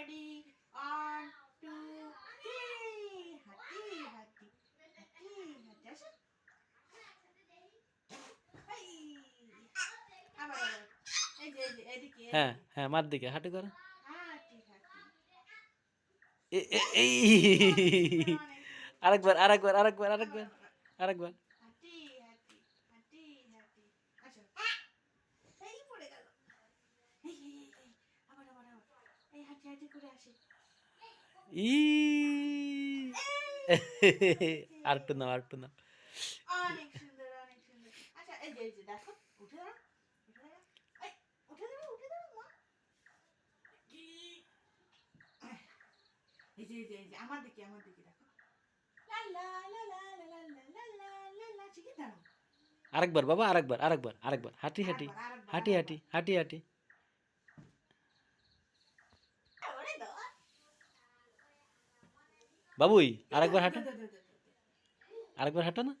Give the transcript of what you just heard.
Ready, 1 2 3 হাঁটি হাঁটি হাঁটি হাঁটি আসো এই আবার আবার এই যে এদিকে হ্যাঁ এদিকে হ্যাঁ, মার দিকে হাঁটু করো। হাঁটি হাঁটি এই অনেক সুন্দর অনেক সুন্দর আরেকবার আরেকবার আরেকবার আবার আরেকবার আবার আরেকবার। হাঁটি হাঁটি হাঁটি হাঁটি আসো এই পড়ে গেল এই আবার আবার আবার এই হাঁটি হাঁটি করে আসি ই এই আরেকটু নাও আরেকটু নাও। অনেক সুন্দর অনেক সুন্দর আচ্ছা এই যে দেখো উঠে দাঁড়া উঠে দাঁড়া এই উঠে দাঁড়া মা কি এই যে আমার দিকে দেখো লা লা লা লা লা লা লা লা লা লা ঠিক দাঁড়াও আরেকবার বাবা, আরেকবার আরেকবার আরেকবার, হাঁটি হাঁটি আরেকবার আরেকবার হাঁটি আরেকবার হাঁটি হাঁটি হাঁটি। ওরে বাবা বাবুই এই আরেকবার হাঁটো, দে। আরেকবার হাঁটো না।